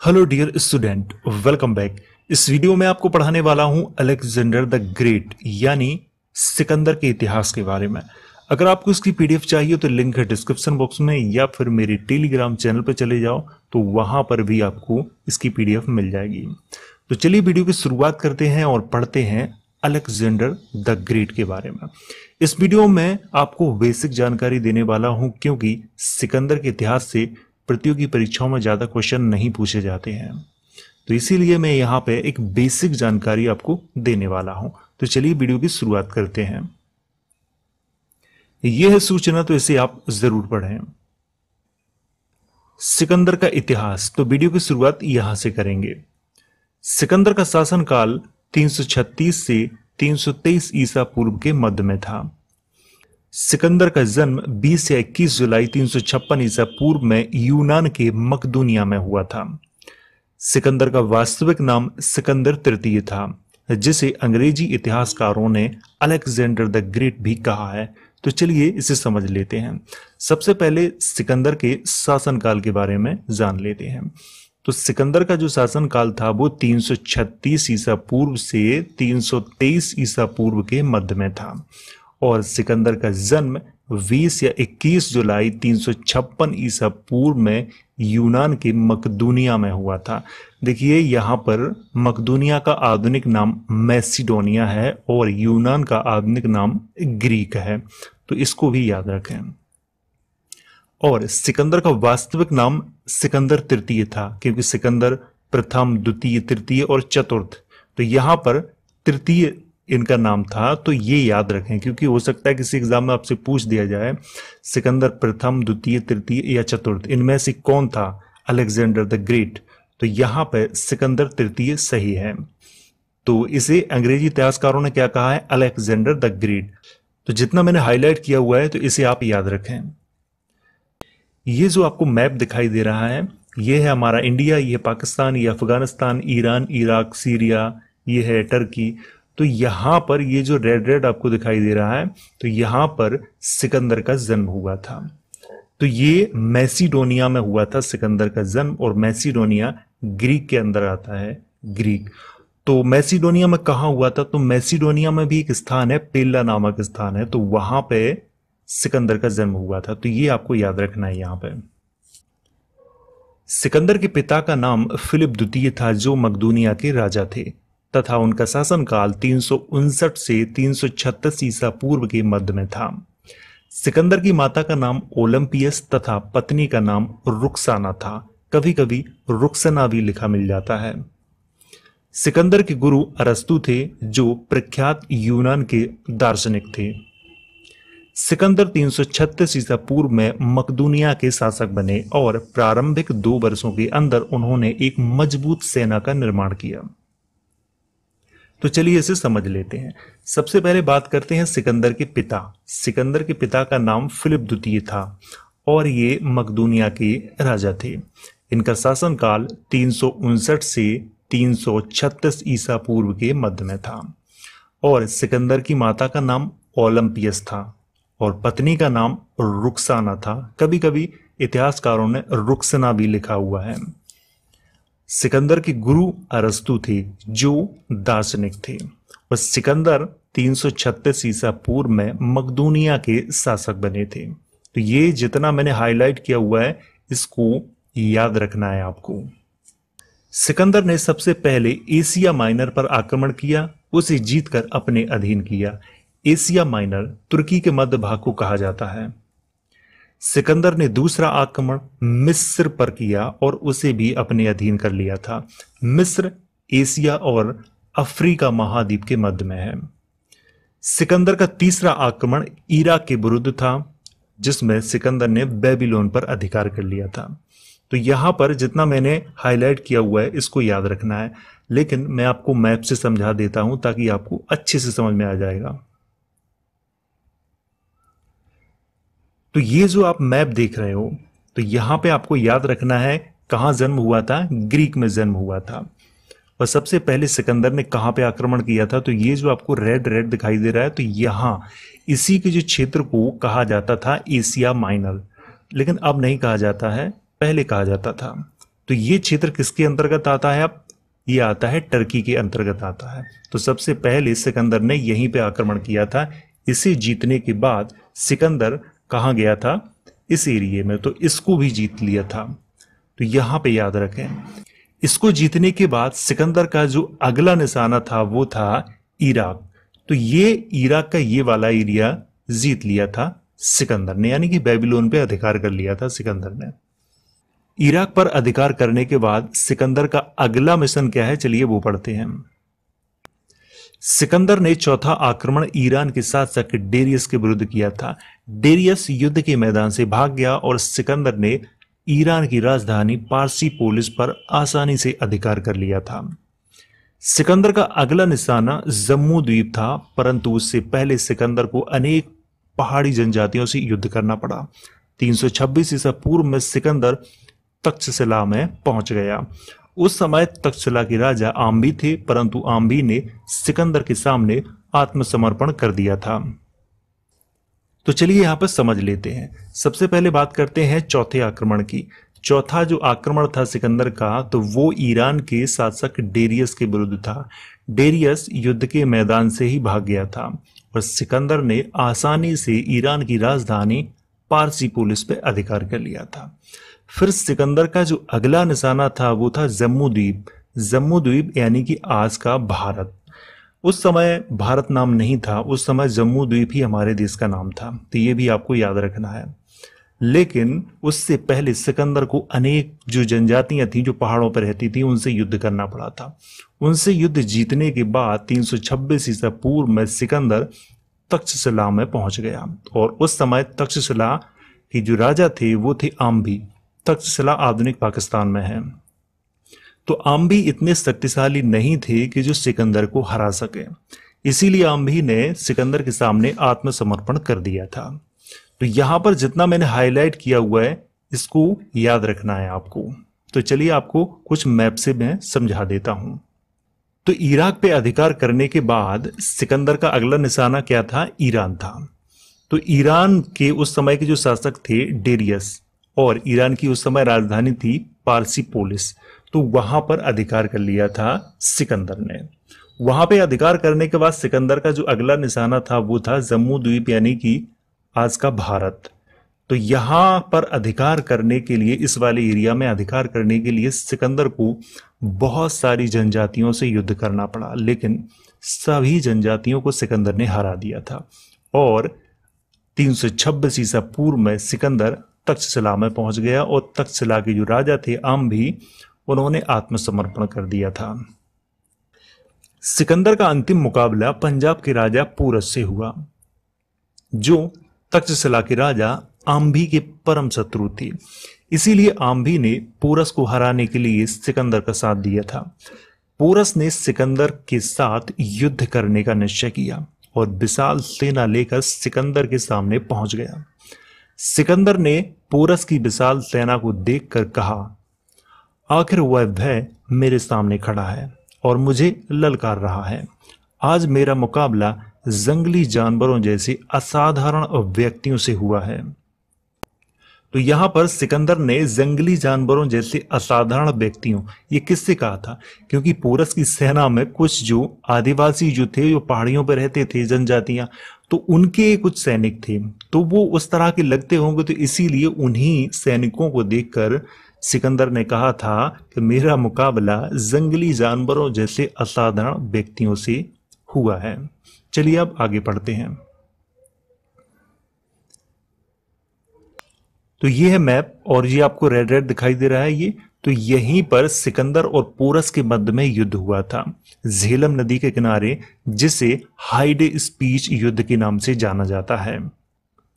Hello dear student, welcome back. इस video में आपको पढ़ाने वाला हूं अलेक्जेंडर द ग्रेट यानी सिकंदर के इतिहास के बारे में। अगर आपको इसकी पीडीएफ चाहिए तो लिंक है डिस्क्रिप्शन बॉक्स में, या फिर मेरे टेलीग्राम चैनल पर चले जाओ तो वहां पर भी आपको इसकी पीडीएफ मिल जाएगी। तो चलिए वीडियो की शुरुआत करते हैं और पढ़ते हैं अलेक्जेंडर द ग्रेट के बारे में। इस वीडियो में आपको बेसिक जानकारी देने वाला हूं, क्योंकि सिकंदर के इतिहास से प्रतियोगी परीक्षाओं में ज्यादा क्वेश्चन नहीं पूछे जाते हैं, तो इसीलिए मैं यहाँ पे एक बेसिक जानकारी आपको देने वाला हूं। तो चलिए वीडियो की शुरुआत करते हैं। यह है सूचना, तो इसे आप जरूर पढ़ें। सिकंदर का इतिहास, तो वीडियो की शुरुआत यहां से करेंगे। सिकंदर का शासनकाल 336 से 323 ईसा पूर्व के मध्य में था। सिकंदर का जन्म 20 या 21 जुलाई 356 ईसा पूर्व में यूनान के मकदूनिया में हुआ था। सिकंदर का वास्तविक नाम सिकंदर तृतीय था, जिसे अंग्रेजी इतिहासकारों ने अलेक्जेंडर द ग्रेट भी कहा है। तो चलिए इसे समझ लेते हैं। सबसे पहले सिकंदर के शासनकाल के बारे में जान लेते हैं। तो सिकंदर का जो शासनकाल था वो 336 ईसा पूर्व से 323 ईसा पूर्व के मध्य में था, और सिकंदर का जन्म 20 या 21 जुलाई 356 ईसा पूर्व में यूनान के मकदूनिया में हुआ था। देखिए यहाँ पर मकदूनिया का आधुनिक नाम मैसिडोनिया है और यूनान का आधुनिक नाम ग्रीक है, तो इसको भी याद रखें। और सिकंदर का वास्तविक नाम सिकंदर तृतीय था, क्योंकि सिकंदर प्रथम, द्वितीय, तृतीय और चतुर्थ, तो यहाँ पर तृतीय इनका नाम था। तो ये याद रखें, क्योंकि हो सकता है किसी एग्जाम में आपसे पूछ दिया जाए सिकंदर प्रथम, द्वितीय, तृतीय या चतुर्थ, इनमें से कौन था अलेक्जेंडर द ग्रेट। तो यहाँ पे सिकंदर तृतीय सही है। तो इसे अंग्रेजी इतिहासकारों ने क्या कहा है, अलेक्जेंडर द ग्रेट। तो जितना मैंने हाईलाइट किया हुआ है तो इसे आप याद रखें। ये जो आपको मैप दिखाई दे रहा है, ये है हमारा इंडिया, ये पाकिस्तान, ये अफगानिस्तान, ईरान, इराक, सीरिया, ये है टर्की। तो यहां पर ये जो रेड रेड आपको दिखाई दे रहा है, तो यहां पर सिकंदर का जन्म हुआ था। तो ये मैसिडोनिया में हुआ था सिकंदर का जन्म, और मैसिडोनिया ग्रीक के अंदर आता है, ग्रीक। तो मैसिडोनिया में कहां हुआ था, तो मैसिडोनिया में भी एक स्थान है, पेल्ला नामक स्थान है, तो वहां पे सिकंदर का जन्म हुआ था। तो ये आपको याद रखना है। यहां पे सिकंदर के पिता का नाम फिलिप द्वितीय था, जो मकदूनिया के राजा थे, तथा उनका शासनकाल 359 से 336 ईसा पूर्व के मध्य में था। सिकंदर की माता का नाम ओलंपियस तथा पत्नी का नाम रुक्साना था। कभी कभी रुक्सना भी लिखा मिल जाता है। सिकंदर के गुरु अरस्तु थे, जो प्रख्यात यूनान के दार्शनिक थे। सिकंदर 336 ईसा पूर्व में मकदूनिया के शासक बने, और प्रारंभिक 2 वर्षों के अंदर उन्होंने एक मजबूत सेना का निर्माण किया। तो चलिए इसे समझ लेते हैं। सबसे पहले बात करते हैं सिकंदर के पिता। सिकंदर के पिता का नाम फिलिप द्वितीय था, और ये मकदूनिया के राजा थे। इनका शासनकाल 359 से 336 ईसा पूर्व के मध्य में था, और सिकंदर की माता का नाम ओलंपियस था, और पत्नी का नाम रुक्साना था। कभी कभी इतिहासकारों ने रुक्सना भी लिखा हुआ है। सिकंदर के गुरु अरस्तु थे, जो दार्शनिक थे, और सिकंदर 336 ईसा पूर्व में मकदूनिया के शासक बने थे। तो ये जितना मैंने हाईलाइट किया हुआ है, इसको याद रखना है आपको। सिकंदर ने सबसे पहले एशिया माइनर पर आक्रमण किया, उसे जीतकर अपने अधीन किया। एशिया माइनर तुर्की के मध्य भाग को कहा जाता है। सिकंदर ने दूसरा आक्रमण मिस्र पर किया, और उसे भी अपने अधीन कर लिया था। मिस्र एशिया और अफ्रीका महाद्वीप के मध्य में है। सिकंदर का तीसरा आक्रमण इराक के विरुद्ध था, जिसमें सिकंदर ने बेबीलोन पर अधिकार कर लिया था। तो यहां पर जितना मैंने हाईलाइट किया हुआ है, इसको याद रखना है, लेकिन मैं आपको मैप से समझा देता हूं ताकि आपको अच्छे से समझ में आ जाएगा। तो ये जो आप मैप देख रहे हो, तो यहां पे आपको याद रखना है कहां जन्म हुआ था, ग्रीक में जन्म हुआ था। और सबसे पहले सिकंदर ने कहां पे आक्रमण किया था, तो ये जो आपको रेड रेड दिखाई दे रहा है, तो यहां इसी के जो क्षेत्र को कहा जाता था एशिया माइनर, लेकिन अब नहीं कहा जाता है, पहले कहा जाता था। तो ये क्षेत्र किसके अंतर्गत आता है? अब ये आता है टर्की के अंतर्गत आता है। तो सबसे पहले सिकंदर ने यहीं पे आक्रमण किया था। इसे जीतने के बाद सिकंदर कहाँ गया था? इस एरिया में, तो इसको भी जीत लिया था। तो यहां पे याद रखें, इसको जीतने के बाद सिकंदर का जो अगला निशाना था वो था इराक। तो ये इराक का ये वाला एरिया जीत लिया था सिकंदर ने, यानी कि बेबीलोन पे अधिकार कर लिया था सिकंदर ने। इराक पर अधिकार करने के बाद सिकंदर का अगला मिशन क्या है, चलिए वो पढ़ते हैं। सिकंदर ने चौथा आक्रमण ईरान के शासक डेरियस के विरुद्ध किया था। डेरियस युद्ध के मैदान से भाग गया और सिकंदर ने ईरान की राजधानी पार्सिपोलिस पर आसानी से अधिकार कर लिया था। सिकंदर का अगला निशाना जम्मू द्वीप था, परंतु उससे पहले सिकंदर को अनेक पहाड़ी जनजातियों से युद्ध करना पड़ा। 326 ईसा पूर्व में सिकंदर तक्षशिला में पहुंच गया। उस समय तक्षशिला के राजा आम्बी थे, परंतु आम्बी ने सिकंदर के सामने आत्मसमर्पण कर दिया था। तो चलिए यहां पर समझ लेते हैं। सबसे पहले बात करते हैं चौथे आक्रमण की। चौथा जो आक्रमण था सिकंदर का, तो वो ईरान के शासक डेरियस के विरुद्ध था। डेरियस युद्ध के मैदान से ही भाग गया था और सिकंदर ने आसानी से ईरान की राजधानी पार्सिपोलिस पे अधिकार कर लिया था। फिर सिकंदर का जो अगला निशाना था वो था जम्मू द्वीप। जम्मू द्वीप यानी कि आज का भारत। उस समय भारत नाम नहीं था, उस समय जम्मू द्वीप ही हमारे देश का नाम था। तो ये भी आपको याद रखना है। लेकिन उससे पहले सिकंदर को अनेक जो जनजातियां थी जो पहाड़ों पर रहती थी उनसे युद्ध करना पड़ा था। उनसे युद्ध जीतने के बाद 326 ईसा पूर्व में सिकंदर तक्षशिला में पहुंच गया और उस समय तक्षशिला के जो राजा थे वो थे आम्बी। तक्षशिला आधुनिक पाकिस्तान में है। तो आम्बी इतने शक्तिशाली नहीं थे कि जो सिकंदर को हरा सके, इसीलिए आम्बी ने सिकंदर के सामने आत्मसमर्पण कर दिया था। तो यहां पर जितना मैंने हाईलाइट किया हुआ है इसको याद रखना है आपको। तो चलिए आपको कुछ मैप से मैं समझा देता हूं। तो इराक पे अधिकार करने के बाद सिकंदर का अगला निशाना क्या था? ईरान था। तो ईरान के उस समय के जो शासक थे डेरियस, और ईरान की उस समय राजधानी थी पार्सिपोलिस। तो वहां पर अधिकार कर लिया था सिकंदर ने। वहां पे अधिकार करने के बाद सिकंदर का जो अगला निशाना था वो था जम्मू द्वीप यानी कि आज का भारत। तो यहां पर अधिकार करने के लिए, इस वाले एरिया में अधिकार करने के लिए सिकंदर को बहुत सारी जनजातियों से युद्ध करना पड़ा, लेकिन सभी जनजातियों को सिकंदर ने हरा दिया था और 326 ईसा पूर्व में सिकंदर तक्षशिला में पहुंच गया और तक्षशिला के जो राजा थे आम्बी, उन्होंने आत्मसमर्पण कर दिया था। सिकंदर का अंतिम मुकाबला पंजाब के राजा पोरस से हुआ, जो तक्षशिला के राजा आम्बी के परम शत्रु थे। इसीलिए आम्बी ने पोरस को हराने के लिए सिकंदर का साथ दिया था। पोरस ने सिकंदर के साथ युद्ध करने का निश्चय किया और विशाल सेना लेकर सिकंदर के सामने पहुंच गया। सिकंदर ने पोरस की विशाल सेना को देखकर कहा, आखिर वह भय मेरे सामने खड़ा है और मुझे ललकार रहा है। आज मेरा मुकाबला जंगली जानवरों जैसे असाधारण व्यक्तियों से हुआ है। तो यहां पर सिकंदर ने जंगली जानवरों जैसे असाधारण व्यक्तियों, ये किससे कहा था? क्योंकि पोरस की सेना में कुछ जो आदिवासी जो थे, जो पहाड़ियों पर रहते थे जनजातियां, तो उनके कुछ सैनिक थे, तो वो उस तरह के लगते होंगे। तो इसीलिए उन्हीं सैनिकों को देखकर सिकंदर ने कहा था कि मेरा मुकाबला जंगली जानवरों जैसे असाधारण व्यक्तियों से हुआ है। चलिए अब आगे पढ़ते हैं। तो ये है मैप और ये आपको रेड रेड दिखाई दे रहा है ये। तो यहीं पर सिकंदर और पोरस के मध्य में युद्ध हुआ था, झेलम नदी के किनारे, जिसे हाइडे स्पीच युद्ध के नाम से जाना जाता है।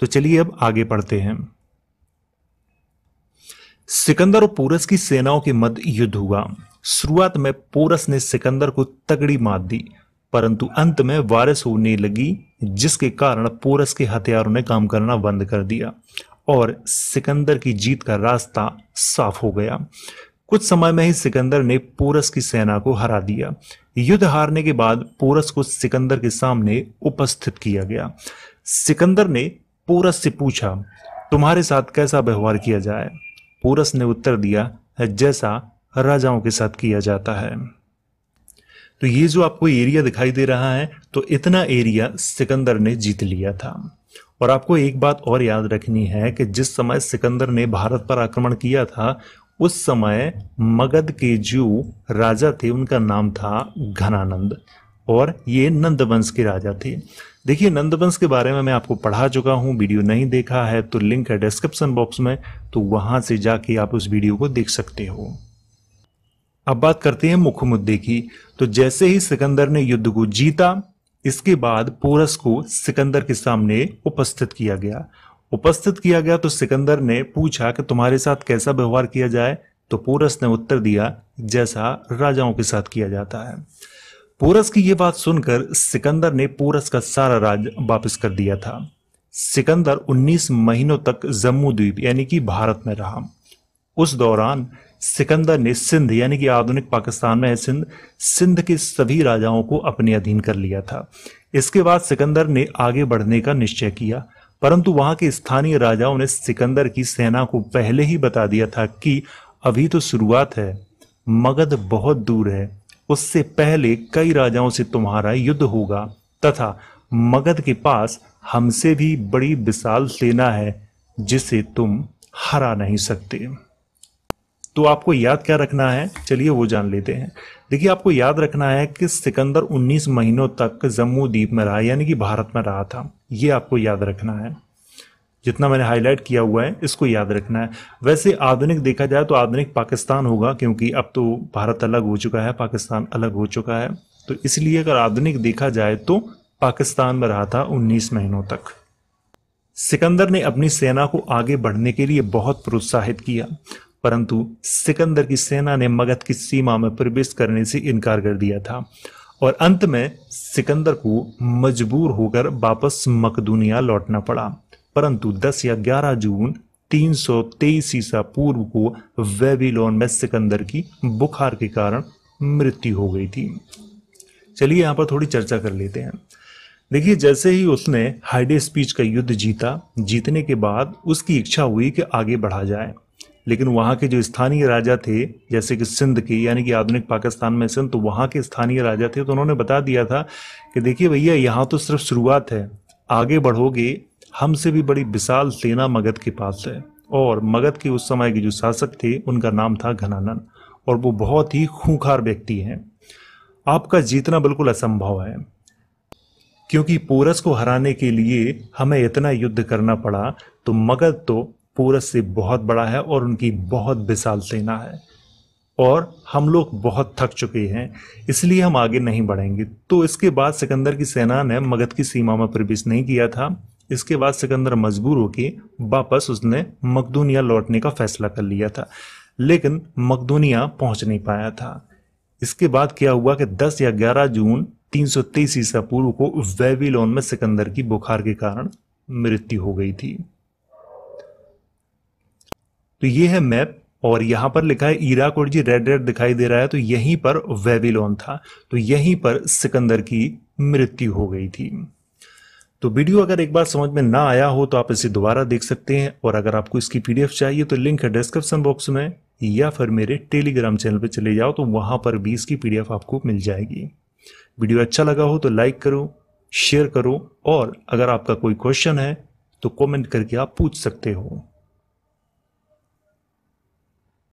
तो चलिए अब आगे पढ़ते हैं। सिकंदर और पोरस की सेनाओं के मध्य युद्ध हुआ। शुरुआत में पोरस ने सिकंदर को तगड़ी मात दी, परंतु अंत में बारिश होने लगी, जिसके कारण पोरस के हथियारों ने काम करना बंद कर दिया और सिकंदर की जीत का रास्ता साफ हो गया। कुछ समय में ही सिकंदर ने पोरस की सेना को हरा दिया। युद्ध हारने के बाद पोरस को सिकंदर के सामने उपस्थित किया गया। सिकंदर ने पोरस से पूछा, तुम्हारे साथ कैसा व्यवहार किया जाए? पोरस ने उत्तर दिया, जैसा राजाओं के साथ किया जाता है। तो ये जो आपको एरिया दिखाई दे रहा है, तो इतना एरिया सिकंदर ने जीत लिया था। और आपको एक बात और याद रखनी है कि जिस समय सिकंदर ने भारत पर आक्रमण किया था, उस समय मगध के जो राजा थे उनका नाम था घनानंद, और ये नंद वंश के राजा थे। देखिए, नंद वंश के बारे में मैं आपको पढ़ा चुका हूं, वीडियो नहीं देखा है तो लिंक है डिस्क्रिप्शन बॉक्स में, तो वहां से जाके आप उस वीडियो को देख सकते हो। अब बात करते हैं मुख्य मुद्दे की। तो जैसे ही सिकंदर ने युद्ध को जीता, इसके बाद पोरस को सिकंदर के सामने उपस्थित किया गया तो सिकंदर ने पूछा कि तुम्हारे साथ कैसा व्यवहार किया जाए। तो पोरस ने उत्तर दिया, जैसा राजाओं के साथ किया जाता है। पोरस की यह बात सुनकर सिकंदर ने पोरस का सारा राज वापस कर दिया था। सिकंदर 19 महीनों तक जम्मू द्वीप यानी कि भारत में रहा। उस दौरान सिकंदर ने सिंध यानी कि आधुनिक पाकिस्तान में है सिंध के सभी राजाओं को अपने अधीन कर लिया था। इसके बाद सिकंदर ने आगे बढ़ने का निश्चय किया, परंतु वहां के स्थानीय राजाओं ने सिकंदर की सेना को पहले ही बता दिया था कि अभी तो शुरुआत है, मगध बहुत दूर है, उससे पहले कई राजाओं से तुम्हारा युद्ध होगा तथा मगध के पास हमसे भी बड़ी विशाल सेना है जिसे तुम हरा नहीं सकते। तो आपको याद क्या रखना है, चलिए वो जान लेते हैं। देखिए, आपको याद रखना है कि सिकंदर 19 महीनों तक जम्मू द्वीप में रहा यानी कि भारत में रहा था। ये आपको याद रखना है, जितना मैंने हाईलाइट किया हुआ है इसको याद रखना है। वैसे आधुनिक देखा जाए तो आधुनिक पाकिस्तान होगा, क्योंकि अब तो भारत अलग हो चुका है, पाकिस्तान अलग हो चुका है, तो इसलिए अगर आधुनिक देखा जाए तो पाकिस्तान में रहा था 19 महीनों तक। सिकंदर ने अपनी सेना को आगे बढ़ने के लिए बहुत प्रोत्साहित किया, परंतु सिकंदर की सेना ने मगध की सीमा में प्रवेश करने से इनकार कर दिया था और अंत में सिकंदर को मजबूर होकर वापस मकदूनिया लौटना पड़ा। परंतु 10 या 11 जून 323 ईसा पूर्व को बेबीलोन में सिकंदर की बुखार के कारण मृत्यु हो गई थी। चलिए यहां पर थोड़ी चर्चा कर लेते हैं। देखिए, जैसे ही उसने हाइडेस्पीच का युद्ध जीतने के बाद उसकी इच्छा हुई कि आगे बढ़ा जाए, लेकिन वहां के जो स्थानीय राजा थे, जैसे कि सिंध के यानी कि आधुनिक पाकिस्तान में सिंध, तो वहां के स्थानीय राजा थे, तो उन्होंने बता दिया था कि देखिए भैया, यहाँ तो सिर्फ शुरुआत है, आगे बढ़ोगे हमसे भी बड़ी विशाल सेना मगध के पास है। और मगध के उस समय के जो शासक थे उनका नाम था घनानंद, और वो बहुत ही खूंखार व्यक्ति हैं। आपका जीतना बिल्कुल असंभव है, क्योंकि पोरस को हराने के लिए हमें इतना युद्ध करना पड़ा। तो मगध तो पोरस से बहुत बड़ा है और उनकी बहुत विशाल सेना है, और हम लोग बहुत थक चुके हैं, इसलिए हम आगे नहीं बढ़ेंगे। तो इसके बाद सिकंदर की सेना ने मगध की सीमा में प्रवेश नहीं किया था। इसके बाद सिकंदर मजबूर होकर वापस उसने मकदूनिया लौटने का फैसला कर लिया था, लेकिन मकदूनिया पहुंच नहीं पाया था। इसके बाद क्या हुआ कि 10 या 11 जून 323 ईसा पूर्व को बेबीलोन में सिकंदर की बुखार के कारण मृत्यु हो गई थी। तो ये है मैप, और यहां पर लिखा है इराक, और जी रेड रेड दिखाई दे रहा है, तो यहीं पर बेबीलोन था, तो यहीं पर सिकंदर की मृत्यु हो गई थी। तो वीडियो अगर एक बार समझ में ना आया हो तो आप इसे दोबारा देख सकते हैं, और अगर आपको इसकी पीडीएफ चाहिए तो लिंक है डिस्क्रिप्शन बॉक्स में, या फिर मेरे टेलीग्राम चैनल पर चले जाओ, तो वहां पर भी इसकी पीडीएफ आपको मिल जाएगी। वीडियो अच्छा लगा हो तो लाइक करो, शेयर करो, और अगर आपका कोई क्वेश्चन है तो कमेंट करके आप पूछ सकते हो।